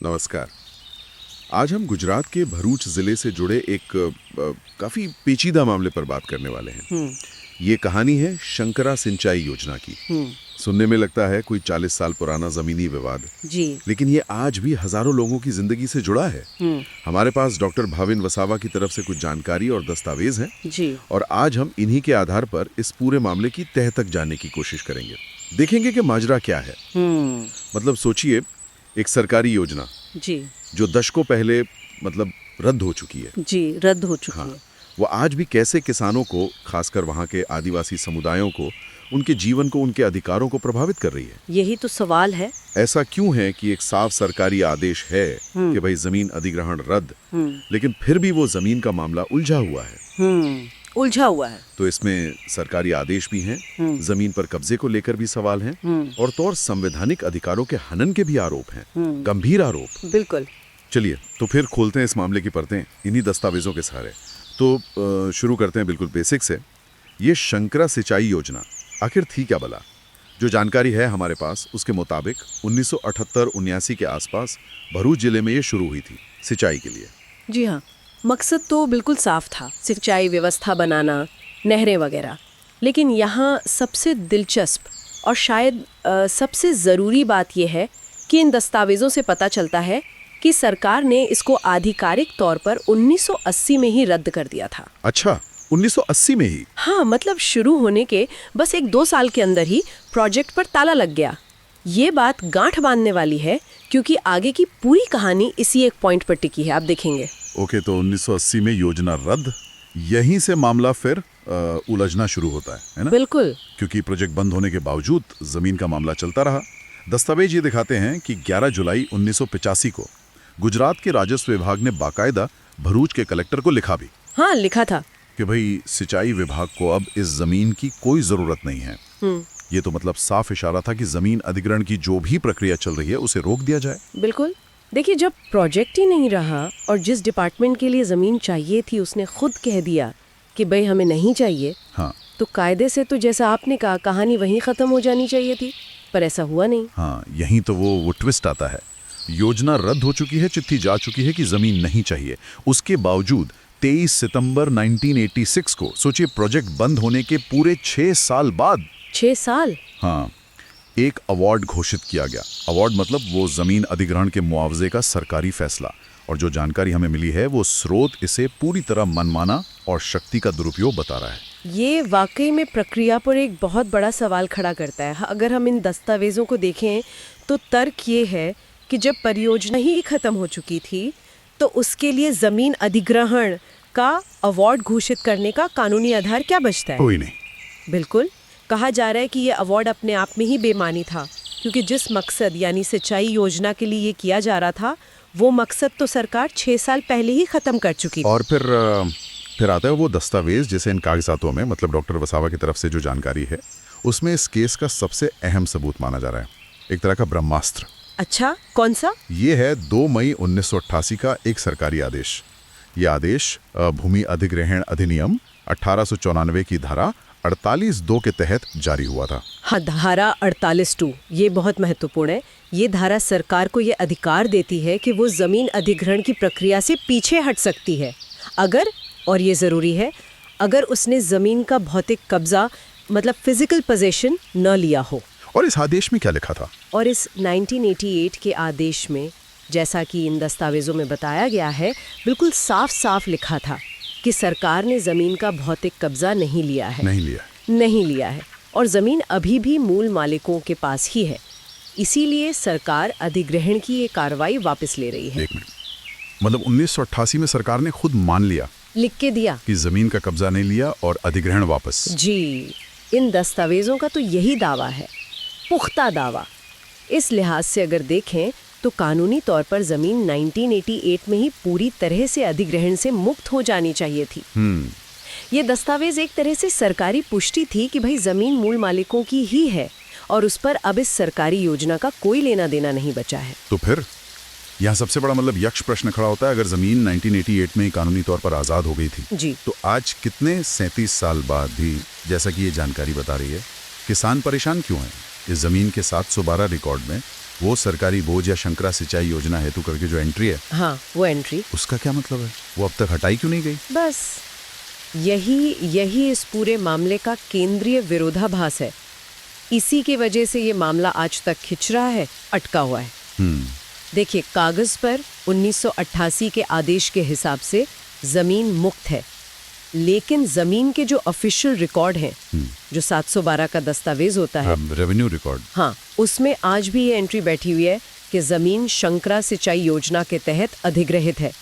नमस्कार। आज हम गुजरात के भरूच जिले से जुड़े एक काफी पेचीदा मामले पर बात करने वाले हैं। ये कहानी है शंकरा सिंचाई योजना की। सुनने में लगता है कोई 40 साल पुराना जमीनी विवाद, जी। लेकिन ये आज भी हजारों लोगों की जिंदगी से जुड़ा है। हमारे पास डॉक्टर भाविन वसावा की तरफ से कुछ जानकारी और दस्तावेज हैं जी। और आज हम इन्हीं के आधार पर इस पूरे मामले की तह तक जानने की कोशिश करेंगे। देखेंगे कि माजरा क्या है। मतलब सोचिए, एक सरकारी योजना जी। जो दशकों पहले मतलब रद्द हो चुकी है। जी, रद्द हो चुकी हाँ, है। वो आज भी कैसे किसानों को, खासकर वहाँ के आदिवासी समुदायों को, उनके जीवन को, उनके अधिकारों को प्रभावित कर रही है। यही तो सवाल है। ऐसा क्यों है कि एक साफ सरकारी आदेश है कि भाई जमीन अधिग्रहण रद्द, लेकिन फिर भी वो जमीन का मामला उलझा हुआ है। उलझा हुआ है। तो इसमें सरकारी आदेश भी हैं, जमीन पर कब्जे को लेकर भी सवाल हैं, और तो और संवैधानिक अधिकारों के हनन के भी आरोप हैं, गंभीर आरोप। बिल्कुल। चलिए तो फिर खोलते हैं इस मामले की परतें इन्हीं दस्तावेजों के सहारे। तो शुरू करते हैं बिल्कुल बेसिक से। ये शंकरा सिंचाई योजना आखिर थी क्या भला? जो जानकारी है हमारे पास उसके मुताबिक 1978-79 के आसपास भरूच जिले में ये शुरू हुई थी सिंचाई के लिए। जी हाँ, मकसद तो बिल्कुल साफ था, सिंचाई व्यवस्था बनाना, नहरें वगैरह। लेकिन यहाँ सबसे दिलचस्प और शायद सबसे ज़रूरी बात यह है कि इन दस्तावेज़ों से पता चलता है कि सरकार ने इसको आधिकारिक तौर पर 1980 में ही रद्द कर दिया था। अच्छा, 1980 में ही? हाँ, मतलब शुरू होने के बस 1-2 साल के अंदर ही प्रोजेक्ट पर ताला लग गया। ये बात गांठ बांधने वाली है क्योंकि आगे की पूरी कहानी इसी एक पॉइंट पर टिकी है, आप देखेंगे। ओके, तो 1980 में योजना रद्द, यहीं से मामला फिर उलझना शुरू होता है ना? बिल्कुल। क्योंकि प्रोजेक्ट बंद होने के बावजूद जमीन का मामला चलता रहा। दस्तावेज ये दिखाते हैं कि 11 जुलाई 1985 को गुजरात के राजस्व विभाग ने बाकायदा भरूच के कलेक्टर को लिखा भी। हाँ, लिखा था कि भाई सिंचाई विभाग को अब इस जमीन की कोई जरूरत नहीं है। ये तो मतलब साफ इशारा था कि जमीन अधिग्रहण की जो भी प्रक्रिया चल रही है उसे रोक दिया जाए। बिल्कुल। देखिए, जब प्रोजेक्ट ही नहीं रहा और जिस डिपार्टमेंट के लिए जमीन चाहिए थी उसने खुद कह दिया कि भाई हमें नहीं चाहिए, हाँ, तो कायदे से तो जैसा आपने कहा कहानी वहीं खत्म हो जानी चाहिए थी, पर ऐसा हुआ नहीं। हाँ, यहीं तो वो ट्विस्ट आता है। योजना रद्द हो चुकी है, चिट्ठी जा चुकी है कि जमीन नहीं चाहिए। उसके बावजूद 23 सितंबर 1986 को, सोचिए, प्रोजेक्ट बंद होने के पूरे 6 साल बाद, 6 साल, हाँ, एक अवार्ड घोषित किया गया। अवार्ड मतलब वो जमीन अधिग्रहण के मुआवजे का सरकारी फैसला। और जो जानकारी हमें मिली है वो स्रोत इसे पूरी तरह मनमाना और शक्ति का दुरुपयोग बता रहा है। ये वाकई में प्रक्रिया पर एक बहुत बड़ा सवाल खड़ा करता है। अगर हम इन दस्तावेजों को देखें तो तर्क ये है कि जब परियोजना ही खत्म हो चुकी थी तो उसके लिए जमीन अधिग्रहण का अवार्ड घोषित करने का कानूनी आधार क्या बचता है? कोई नहीं। बिल्कुल। कहा जा रहा है कि ये अवार्ड अपने आप में ही बेमानी था, क्योंकि जिस मकसद यानी सिंचाई योजना के लिए ये किया जा रहा था वो मकसद तो सरकार 6 साल पहले ही खत्म कर चुकी थी। और फिर आता है वो दस्तावेज जिसे इन कागजातों में, मतलब डॉक्टर वसावा की तरफ से जो जानकारी है उसमें इस केस का सबसे अहम सबूत माना जा रहा है, एक तरह का ब्रह्मास्त्र। अच्छा, कौन सा? ये है 2 मई 1988 का एक सरकारी आदेश। ये आदेश भूमि अधिग्रहण अधिनियम 1894 की धारा 48(2) के तहत जारी हुआ था। हाँ, धारा 48(2) ये बहुत महत्वपूर्ण है। ये धारा सरकार को ये अधिकार देती है कि वो जमीन अधिग्रहण की प्रक्रिया से पीछे हट सकती है अगर, और ये जरूरी है, अगर उसने जमीन का भौतिक कब्जा मतलब फिजिकल पोजीशन न लिया हो। और इस आदेश में क्या लिखा था? और इस 1988 के आदेश में, जैसा कि इन दस्तावेजों में बताया गया है, बिल्कुल साफ साफ लिखा था कि सरकार ने जमीन का भौतिक कब्जा नहीं लिया है। नहीं लिया है और जमीन अभी भी मूल मालिकों के पास ही है। इसीलिए सरकार अधिग्रहण की ये कार्रवाई वापस ले रही है। एक मिनट, मतलब 1988 में सरकार ने खुद मान लिया, लिख के दिया कि जमीन का कब्जा नहीं लिया और अधिग्रहण वापस। जी, इन दस्तावेजों का तो यही दावा है, पुख्ता दावा। इस लिहाज से अगर देखें तो कानूनी तौर पर जमीन 1988 में ही पूरी तरह से अधिग्रहण से मुक्त हो जानी चाहिए थी। ये दस्तावेज एक तरह से सरकारी पुष्टि थी कि भाई जमीन मूल मालिकों की ही है और उस पर अब इस सरकारी योजना का कोई लेना देना नहीं बचा है। तो फिर यहाँ सबसे बड़ा मतलब यक्ष प्रश्न खड़ा होता है, अगर जमीन 1988 में कानूनी तौर पर आज़ाद हो गई थी जी, तो आज कितने 37 साल बाद भी, जैसा कि ये जानकारी बता रही है, किसान परेशान क्यों है? इस जमीन के 712 रिकॉर्ड में वो सरकारी बोझ या शंकरा सिंचाई योजना हेतु करके जो एंट्री है, हाँ, वो एंट्री। उसका क्या मतलब है? वो अब तक हटाई क्यों नहीं गई? बस यही इस पूरे मामले का केंद्रीय विरोधाभास है। इसी की वजह से ये मामला आज तक खिंच रहा है, अटका हुआ है। देखिए, कागज पर 1988 के आदेश के हिसाब से जमीन मुक्त है, लेकिन जमीन के जो ऑफिशियल रिकॉर्ड हैं, जो 712 का दस्तावेज होता है, रेवेन्यू रिकॉर्ड, हाँ, उसमें आज भी ये एंट्री बैठी हुई है कि जमीन शंकरा सिंचाई योजना के तहत अधिग्रहित है।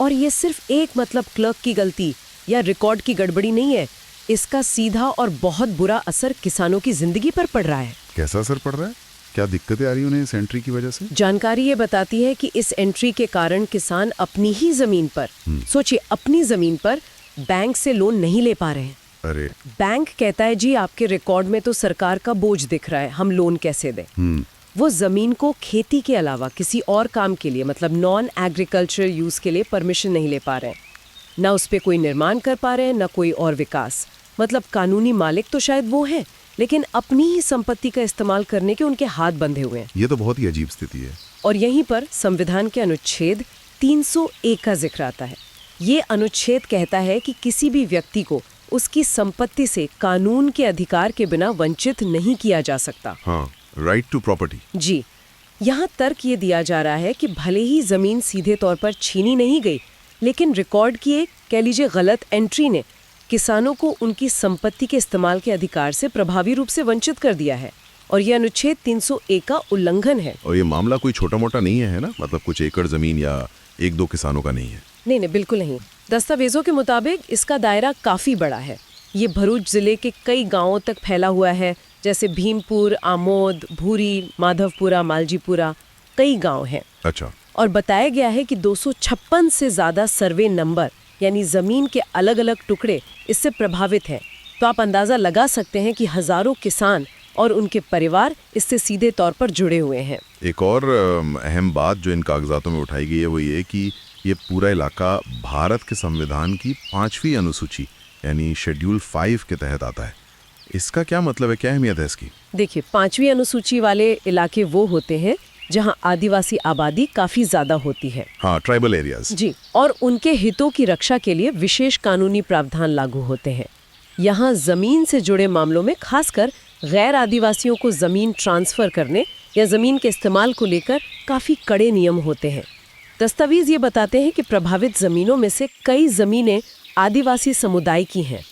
और ये सिर्फ एक मतलब क्लर्क की गलती या रिकॉर्ड की गड़बड़ी नहीं है, इसका सीधा और बहुत बुरा असर किसानों की जिंदगी पर पड़ रहा है। कैसा असर पड़ रहा है? क्या दिक्कतें आ रही उन्हें इस एंट्री की वजह से? जानकारी ये बताती है कि इस एंट्री के कारण किसान अपनी ही जमीन पर, सोचिए, अपनी जमीन पर बैंक से लोन नहीं ले पा रहे हैं। अरे, बैंक कहता है जी आपके रिकॉर्ड में तो सरकार का बोझ दिख रहा है, हम लोन कैसे दें? वो जमीन को खेती के अलावा किसी और काम के लिए, मतलब नॉन एग्रीकल्चर यूज के लिए परमिशन नहीं ले पा रहे हैं। ना उस पे कोई निर्माण कर पा रहे हैं, ना कोई और विकास। मतलब कानूनी मालिक तो शायद वो है, लेकिन अपनी ही संपत्ति का इस्तेमाल करने के उनके हाथ बंधे हुए हैं। ये तो बहुत ही अजीब स्थिति है। और यहीं पर संविधान के अनुच्छेद 301 का जिक्र आता है। ये अनुच्छेद कहता है कि किसी भी व्यक्ति को उसकी संपत्ति से कानून के अधिकार के बिना वंचित नहीं किया जा सकता। हाँ, राइट टू प्रॉपर्टी। जी, यहाँ तर्क ये दिया जा रहा है कि भले ही जमीन सीधे तौर पर छीनी नहीं गई, लेकिन रिकॉर्ड की एक, कह लीजिए, गलत एंट्री ने किसानों को उनकी संपत्ति के इस्तेमाल के अधिकार से प्रभावी रूप से वंचित कर दिया है। और यह अनुच्छेद 301 का उल्लंघन है। और ये मामला कोई छोटा मोटा नहीं है ना? मतलब कुछ एकड़ जमीन या एक दो किसानों का नहीं है। नहीं, बिल्कुल नहीं। दस्तावेजों के मुताबिक इसका दायरा काफी बड़ा है। ये भरूच जिले के कई गांवों तक फैला हुआ है, जैसे भीमपुर, आमोद, भूरी, माधवपुरा, मालजीपुरा, कई गांव हैं। अच्छा। और बताया गया है कि 256 से ज्यादा सर्वे नंबर, यानी जमीन के अलग अलग टुकड़े, इससे प्रभावित हैं। तो आप अंदाजा लगा सकते हैं कि हजारों किसान और उनके परिवार इससे सीधे तौर पर जुड़े हुए हैं। एक और अहम बात जो इन कागजातों में उठाई गई है वो ये कि ये पूरा इलाका भारत के संविधान की 5वीं अनुसूची यानी शेड्यूल 5 के तहत आता है। इसका क्या मतलब है, क्या अहमियत है इसकी? देखिए, 5वीं अनुसूची वाले इलाके वो होते हैं जहां आदिवासी आबादी काफी ज्यादा होती है। हाँ, ट्राइबल एरियाज। जी, और उनके हितों की रक्षा के लिए विशेष कानूनी प्रावधान लागू होते हैं। यहाँ जमीन से जुड़े मामलों में खासकर गैर आदिवासियों को जमीन ट्रांसफर करने या जमीन के इस्तेमाल को लेकर काफी कड़े नियम होते हैं। दस्तावेज ये बताते हैं कि प्रभावित जमीनों में से कई जमीनें आदिवासी समुदाय की हैं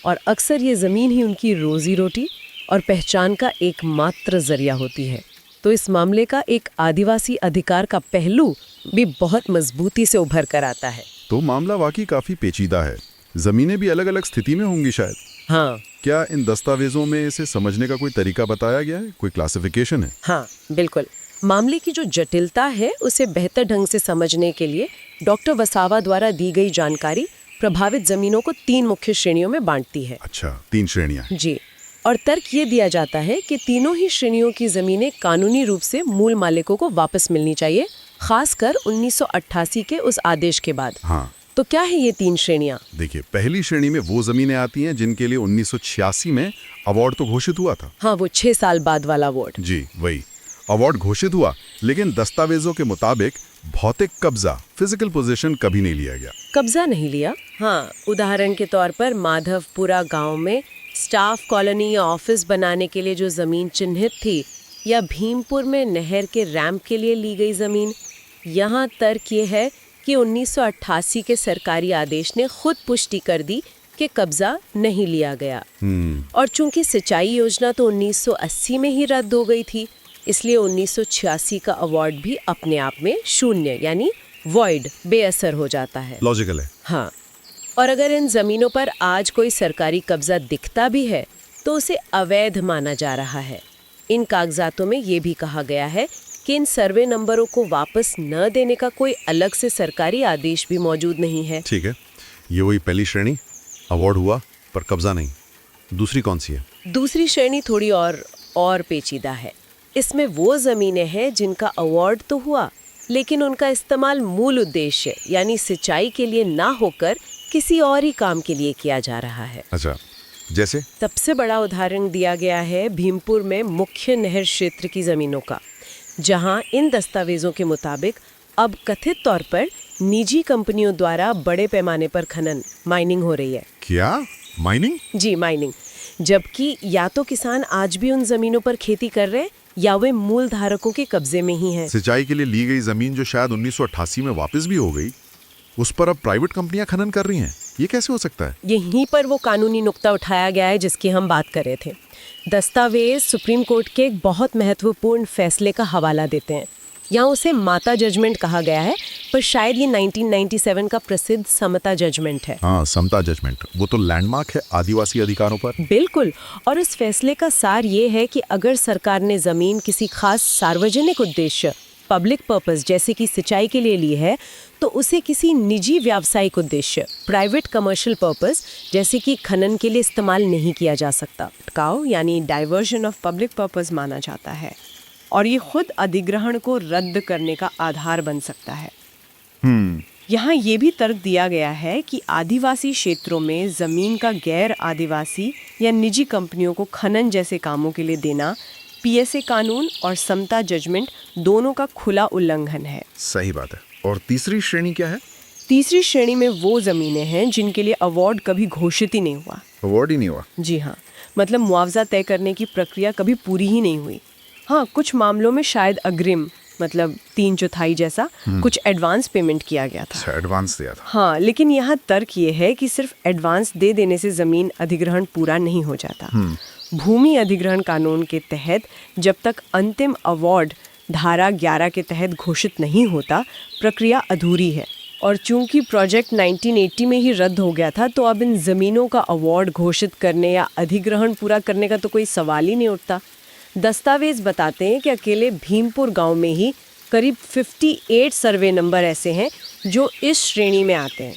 और अक्सर ये जमीन ही उनकी रोजी रोटी और पहचान का एकमात्र जरिया होती है। तो इस मामले का एक आदिवासी अधिकार का पहलू भी बहुत मजबूती से उभर कर आता है। तो मामला वाकई काफी पेचीदा है। जमीनें भी अलग अलग स्थिति में होंगी शायद। हाँ, क्या इन दस्तावेजों में इसे समझने का कोई तरीका बताया गया है? कोई क्लासिफिकेशन है? हाँ, बिल्कुल। मामले की जो जटिलता है उसे बेहतर ढंग से समझने के लिए डॉक्टर वसावा द्वारा दी गई जानकारी प्रभावित जमीनों को 3 मुख्य श्रेणियों में बांटती है। अच्छा, 3 श्रेणियां। जी, और तर्क ये दिया जाता है कि तीनों ही श्रेणियों की जमीनें कानूनी रूप से मूल मालिकों को वापस मिलनी चाहिए, खासकर 1988 के उस आदेश के बाद। हाँ, तो क्या है ये 3 श्रेणियां? देखिए, पहली श्रेणी में वो जमीनें आती हैं जिनके लिए 1986 में अवार्ड तो घोषित हुआ था। हाँ, वो 6 साल बाद वाला अवार्ड। जी, वही अवार्ड घोषित हुआ, लेकिन दस्तावेजों के मुताबिक भौतिक कब्जा, फिजिकल पोजीशन कभी नहीं लिया गया। कब्जा नहीं लिया? हाँ, उदाहरण के तौर पर माधवपुरा गांव में स्टाफ कॉलोनी या ऑफिस बनाने के लिए जो जमीन चिन्हित थी, या भीमपुर में नहर के रैंप के लिए ली गई जमीन। यहाँ तर्क ये है कि 1988 के सरकारी आदेश ने खुद पुष्टि कर दी कि कब्जा नहीं लिया गया। और चूंकि सिंचाई योजना तो 1980 में ही रद्द हो गई थी, इसलिए 1986 का अवार्ड भी अपने आप में शून्य यानी वॉइड, बेअसर हो जाता है। लॉजिकल है। हाँ, और अगर इन जमीनों पर आज कोई सरकारी कब्जा दिखता भी है तो उसे अवैध माना जा रहा है। इन कागजातों में ये भी कहा गया है कि इन सर्वे नंबरों को वापस न देने का कोई अलग से सरकारी आदेश भी मौजूद नहीं है। ठीक है, ये वही पहली श्रेणी, अवार्ड हुआ पर कब्जा नहीं। दूसरी कौन सी है? दूसरी श्रेणी थोड़ी और पेचीदा है। इसमें वो जमीनें हैं जिनका अवार्ड तो हुआ, लेकिन उनका इस्तेमाल मूल उद्देश्य यानी सिंचाई के लिए ना होकर किसी और ही काम के लिए किया जा रहा है। अच्छा, जैसे? सबसे बड़ा उदाहरण दिया गया है भीमपुर में मुख्य नहर क्षेत्र की जमीनों का। जहां इन दस्तावेजों के मुताबिक अब कथित तौर पर निजी कंपनियों द्वारा बड़े पैमाने पर खनन माइनिंग हो रही है। क्या माइनिंग? जी, माइनिंग। जबकि या तो किसान आज भी उन जमीनों पर खेती कर रहे हैं या वे मूल धारकों के कब्जे में ही हैं। सिंचाई के लिए ली गई जमीन जो शायद 1988 में वापस भी हो गई, उस पर अब प्राइवेट कंपनियां खनन कर रही हैं। ये कैसे हो सकता है? यहीं पर वो कानूनी नुक्ता उठाया गया है जिसकी हम बात कर रहे थे। दस्तावेज सुप्रीम कोर्ट के एक बहुत महत्वपूर्ण फैसले का हवाला देते हैं। यहाँ उसे माता जजमेंट कहा गया है, पर शायद ये 1997 का प्रसिद्ध समता जजमेंट है। हाँ, समता जजमेंट, वो तो लैंडमार्क है आदिवासी अधिकारों पर। बिल्कुल। और इस फैसले का सार ये है कि अगर सरकार ने जमीन किसी खास सार्वजनिक उद्देश्य, पब्लिक पर्पस जैसे कि सिंचाई के लिए ली है, तो उसे किसी निजी व्यावसायिक उद्देश्य, प्राइवेट कमर्शियल पर्पस जैसे कि खनन के लिए इस्तेमाल नहीं किया जा सकता। अटकाव यानी डाइवर्जन ऑफ पब्लिक पर्पस माना जाता है और ये खुद अधिग्रहण को रद्द करने का आधार बन सकता है। यहाँ ये भी तर्क दिया गया है कि आदिवासी क्षेत्रों में जमीन का गैर आदिवासी या निजी कंपनियों को खनन जैसे कामों के लिए देना पीएसए कानून और समता जजमेंट दोनों का खुला उल्लंघन है। सही बात है। और तीसरी श्रेणी क्या है? तीसरी श्रेणी में वो जमीनें हैं जिनके लिए अवार्ड कभी घोषित ही नहीं हुआ। अवार्ड ही नहीं हुआ? जी हाँ, मतलब मुआवजा तय करने की प्रक्रिया कभी पूरी ही नहीं हुई। हाँ, कुछ मामलों में शायद अग्रिम, मतलब 3/4 जैसा कुछ एडवांस पेमेंट किया गया था। एडवांस दिया था। हाँ, लेकिन यहाँ तर्क ये है कि सिर्फ एडवांस दे देने से जमीन अधिग्रहण पूरा नहीं हो जाता। भूमि अधिग्रहण कानून के तहत जब तक अंतिम अवार्ड धारा 11 के तहत घोषित नहीं होता, प्रक्रिया अधूरी है। और चूंकि प्रोजेक्ट 1980 में ही रद्द हो गया था, तो अब इन जमीनों का अवार्ड घोषित करने या अधिग्रहण पूरा करने का तो कोई सवाल ही नहीं उठता। दस्तावेज बताते हैं कि अकेले भीमपुर गांव में ही करीब 58 सर्वे नंबर ऐसे हैं जो इस श्रेणी में आते हैं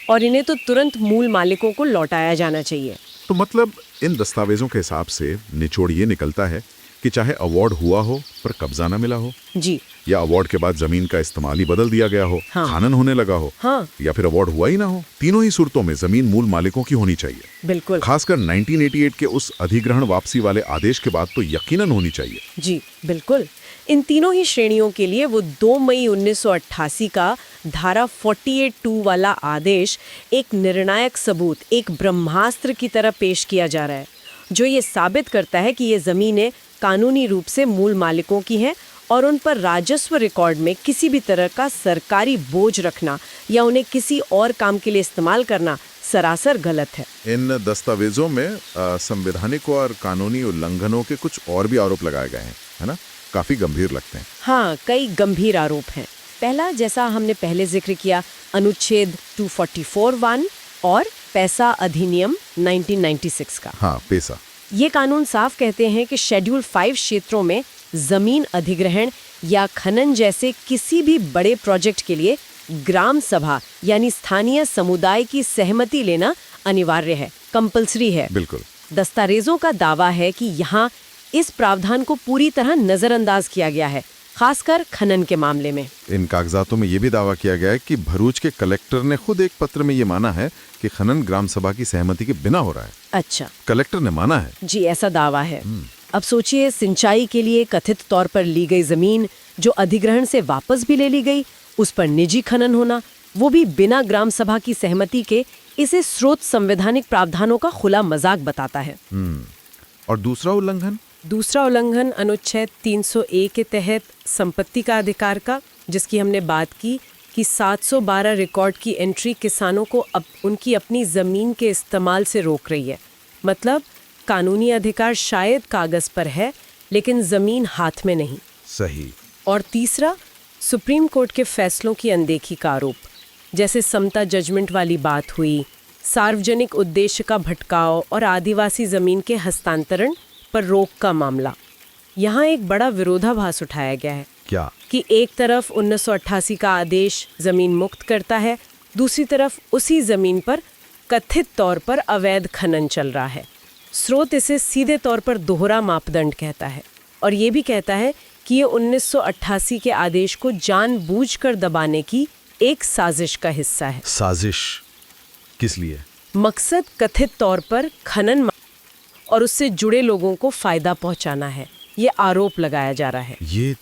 और इन्हें तो तुरंत मूल मालिकों को लौटाया जाना चाहिए। तो मतलब इन दस्तावेजों के हिसाब से निचोड़ ये निकलता है कि चाहे अवार्ड हुआ हो पर कब्जा न मिला हो, जी, या अवार्ड के बाद जमीन का इस्तेमाल ही बदल दिया गया हो, हाँ, खनन होने लगा हो, हाँ, या फिर अवार्ड हुआ ही ना हो, तीनों ही सूरतों में जमीन मूल मालिकों की होनी चाहिए। बिल्कुल। खासकर 1988 के उस अधिग्रहण वापसी वाले आदेश के बाद तो यकीनन होनी चाहिए। जी बिल्कुल। इन तीनों ही श्रेणियों के लिए वो 2 मई 1988 का धारा 48(2) वाला आदेश एक निर्णायक सबूत, एक ब्रह्मास्त्र की तरह पेश किया जा रहा है, जो ये साबित करता है कि ये जमीनें कानूनी रूप से मूल मालिकों की हैं और उन पर राजस्व रिकॉर्ड में किसी भी तरह का सरकारी बोझ रखना या उन्हें किसी और काम के लिए इस्तेमाल करना सरासर गलत है। इन दस्तावेजों में संवैधानिक और कानूनी उल्लंघनों के कुछ और भी आरोप लगाए गए हैं, है ना? काफी गंभीर लगते हैं। हाँ, कई गंभीर आरोप हैं। पहला, जैसा हमने पहले जिक्र किया, अनुच्छेद 244(1) और पैसा अधिनियम 1996 का। हाँ, पैसा। ये कानून साफ कहते हैं कि शेड्यूल 5 क्षेत्रों में जमीन अधिग्रहण या खनन जैसे किसी भी बड़े प्रोजेक्ट के लिए ग्राम सभा यानी स्थानीय समुदाय की सहमति लेना अनिवार्य है, कंपल्सरी है। बिल्कुल। दस्तावेजों का दावा है कि यहाँ इस प्रावधान को पूरी तरह नजरअंदाज किया गया है, खासकर खनन के मामले में। इन कागजातों में ये भी दावा किया गया है कि भरूच के कलेक्टर ने खुद एक पत्र में ये माना है कि खनन ग्राम सभा की सहमति के बिना हो रहा है। अच्छा, कलेक्टर ने माना है? जी, ऐसा दावा है। अब सोचिए, सिंचाई के लिए कथित तौर पर ली गई जमीन जो अधिग्रहण से वापस भी ले ली गई, उस पर निजी खनन होना, वो भी बिना ग्राम सभा की सहमति के, इसे स्रोत संवैधानिक प्रावधानों का खुला मजाक बताता है। और दूसरा उल्लंघन? दूसरा उल्लंघन अनुच्छेद 300(a) के तहत संपत्ति का अधिकार का, जिसकी हमने बात की कि 712 रिकॉर्ड की एंट्री किसानों को उनकी अपनी ज़मीन के इस्तेमाल से रोक रही है। मतलब कानूनी अधिकार शायद कागज़ पर है, लेकिन ज़मीन हाथ में नहीं। सही। और तीसरा, सुप्रीम कोर्ट के फैसलों की अनदेखी का आरोप, जैसे समता जजमेंट वाली बात हुई, सार्वजनिक उद्देश्य का भटकाव और आदिवासी ज़मीन के हस्तांतरण पर रोक का मामला। यहाँ एक बड़ा विरोधाभास उठाया गया है। क्या? कि एक तरफ 1988 का आदेश जमीन मुक्त करता है, दूसरी तरफ उसी जमीन पर कथित तौर पर अवैध खनन चल रहा है। स्रोत इसे सीधे तौर पर दोहरा मापदंड कहता है और ये भी कहता है कि ये 1988 के आदेश को जानबूझकर दबाने की एक साजिश का हिस्सा है। साजिश किस लिए? मकसद कथित तौर पर खनन और उससे जुड़े लोगों को फायदा पहुंचाना है। ये आरोप लगाया जा रहा है। ये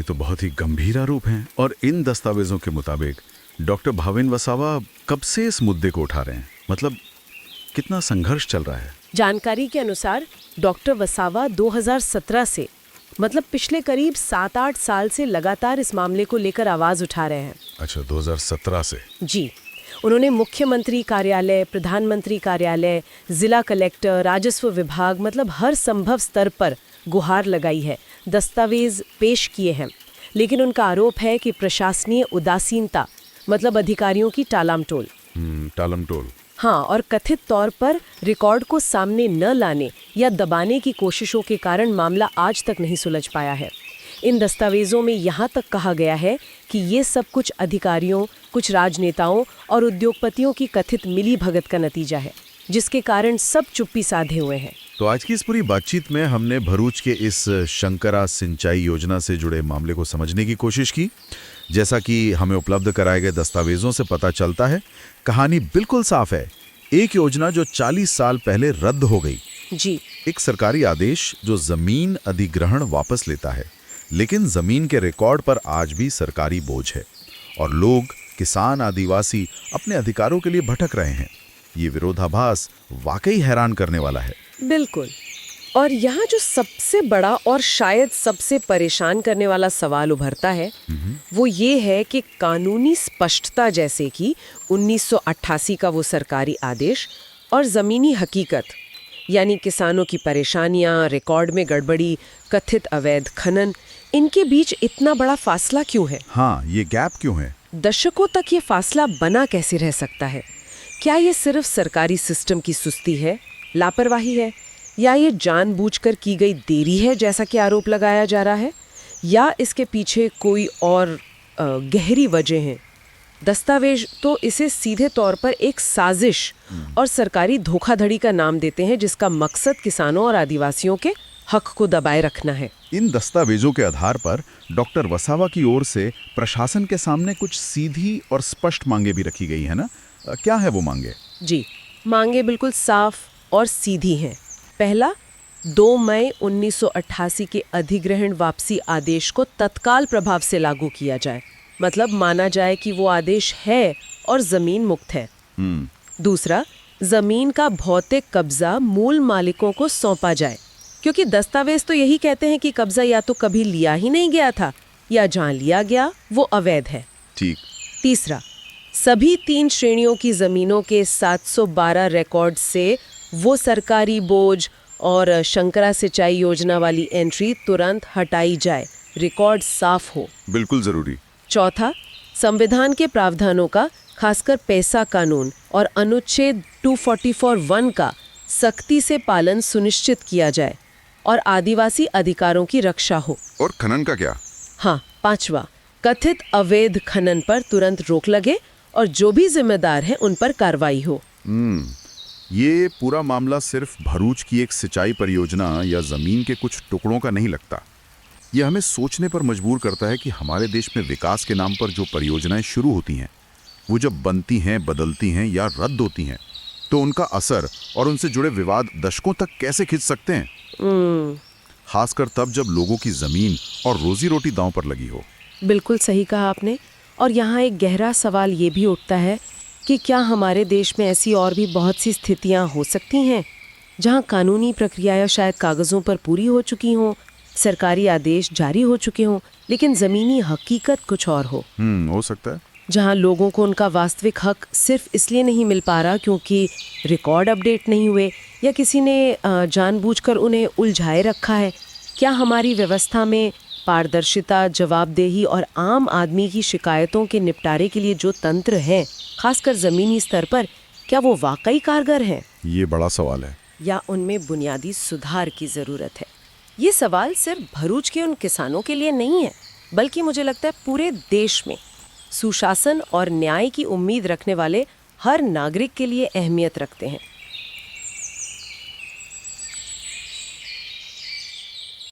तो बहुत ही गंभीर आरोप हैं। और इन दस्तावेजों के मुताबिक डॉक्टर भाविन वसावा कब से इस मुद्दे को उठा रहे हैं? मतलब कितना संघर्ष चल रहा है? जानकारी के अनुसार डॉक्टर वसावा 2017 से, मतलब पिछले करीब 7-8 साल से लगातार इस मामले को लेकर आवाज उठा रहे हैं। अच्छा, 2017 से? जी, उन्होंने मुख्यमंत्री कार्यालय, प्रधानमंत्री कार्यालय, जिला कलेक्टर, राजस्व विभाग, मतलब हर संभव स्तर पर गुहार लगाई है, दस्तावेज पेश किए हैं। लेकिन उनका आरोप है कि प्रशासनीय उदासीनता, मतलब अधिकारियों की टालमटोल। टालमटोल। हाँ, और कथित तौर पर रिकॉर्ड को सामने न लाने या दबाने की कोशिशों के कारण मामला आज तक नहीं सुलझ पाया है। इन दस्तावेजों में यहाँ तक कहा गया है कि ये सब कुछ अधिकारियों, कुछ राजनेताओं और उद्योगपतियों की कथित मिली भगत का नतीजा है, जिसके कारण सब चुप्पी साधे हुए हैं। तो आज की इस पूरी बातचीत में हमने भरूच के इस शंकरा सिंचाई योजना से जुड़े मामले को समझने की कोशिश की। जैसा कि हमें उपलब्ध कराए गए दस्तावेजों से पता चलता है, कहानी बिल्कुल साफ है। एक योजना जो 40 साल पहले रद्द हो गई। जी, एक सरकारी आदेश जो जमीन अधिग्रहण वापस लेता है, लेकिन जमीन के रिकॉर्ड पर आज भी सरकारी बोझ है और लोग, किसान, आदिवासी अपने अधिकारों के लिए भटक रहे हैं। ये विरोधाभास वाकई हैरान करने वाला है। बिल्कुल। और यहाँ जो सबसे बड़ा और शायद सबसे परेशान करने वाला सवाल उभरता है, वो ये है कि कानूनी स्पष्टता, जैसे कि 1988 का वो सरकारी आदेश, और ज़मीनी हकीकत, यानी किसानों की परेशानियाँ, रिकॉर्ड में गड़बड़ी, कथित अवैध खनन, इनके बीच इतना बड़ा फासला क्यों है? हाँ, ये गैप क्यों है? दशकों तक ये फासला बना कैसे रह सकता है? क्या ये सिर्फ सरकारी सिस्टम की सुस्ती है, लापरवाही है, या ये जानबूझकर की गई देरी है जैसा कि आरोप लगाया जा रहा है, या इसके पीछे कोई और गहरी वजह है? दस्तावेज तो इसे सीधे तौर पर एक साजिश और सरकारी धोखाधड़ी का नाम देते हैं, जिसका मकसद किसानों और आदिवासियों के हक को दबाए रखना है। इन दस्तावेजों के आधार पर डॉक्टर वसावा की ओर से प्रशासन के सामने कुछ सीधी और स्पष्ट मांगे भी रखी गई है ना? क्या है वो मांगे? जी, मांगे बिल्कुल साफ और सीधी हैं। पहला, 2 मई 1988 के अधिग्रहण वापसी आदेश को तत्काल प्रभाव से लागू किया जाए, मतलब माना जाए कि वो आदेश है और जमीन मुक्त है। दूसरा, जमीन का भौतिक कब्जा मूल मालिकों को सौंपा जाए, क्योंकि दस्तावेज तो यही कहते हैं कि कब्जा या तो कभी लिया ही नहीं गया था, या जहां लिया गया वो अवैध है। ठीक। तीसरा, सभी 3 श्रेणियों की जमीनों के 712 रिकॉर्ड से वो सरकारी बोझ और शंकरा सिंचाई योजना वाली एंट्री तुरंत हटाई जाए, रिकॉर्ड साफ हो। बिल्कुल जरूरी। चौथा, संविधान के प्रावधानों का, खासकर पैसा कानून और अनुच्छेद 244(1) का सख्ती से पालन सुनिश्चित किया जाए और आदिवासी अधिकारों की रक्षा हो। और खनन का क्या? हाँ, पांचवा, कथित अवैध खनन पर तुरंत रोक लगे और जो भी जिम्मेदार है उन पर कार्रवाई हो। ये पूरा मामला सिर्फ भरूच की एक सिंचाई परियोजना या जमीन के कुछ टुकड़ों का नहीं लगता। यह हमें सोचने पर मजबूर करता है कि हमारे देश में विकास के नाम पर जो परियोजनाएं शुरू होती हैं, वो जब बनती हैं, बदलती हैं या रद्द होती हैं, तो उनका असर और उनसे जुड़े विवाद दशकों तक कैसे खिंच सकते हैं, खासकर तब जब लोगों की जमीन और रोजी रोटी दांव पर लगी हो। बिल्कुल सही कहा आपने। और यहाँ एक गहरा सवाल ये भी उठता है कि क्या हमारे देश में ऐसी और भी बहुत सी स्थितियाँ हो सकती हैं जहाँ कानूनी प्रक्रियाएं शायद कागज़ों पर पूरी हो चुकी हों, सरकारी आदेश जारी हो चुके हों, लेकिन ज़मीनी हकीकत कुछ और हो सकता है। जहाँ लोगों को उनका वास्तविक हक सिर्फ इसलिए नहीं मिल पा रहा क्योंकि रिकॉर्ड अपडेट नहीं हुए या किसी ने जानबूझकर उन्हें उलझाए रखा है। क्या हमारी व्यवस्था में पारदर्शिता, जवाबदेही और आम आदमी की शिकायतों के निपटारे के लिए जो तंत्र हैं, खासकर ज़मीनी स्तर पर, क्या वो वाकई कारगर हैं? ये बड़ा सवाल है। या उनमें बुनियादी सुधार की ज़रूरत है? ये सवाल सिर्फ भरूच के उन किसानों के लिए नहीं है, बल्कि मुझे लगता है पूरे देश में सुशासन और न्याय की उम्मीद रखने वाले हर नागरिक के लिए अहमियत रखते हैं।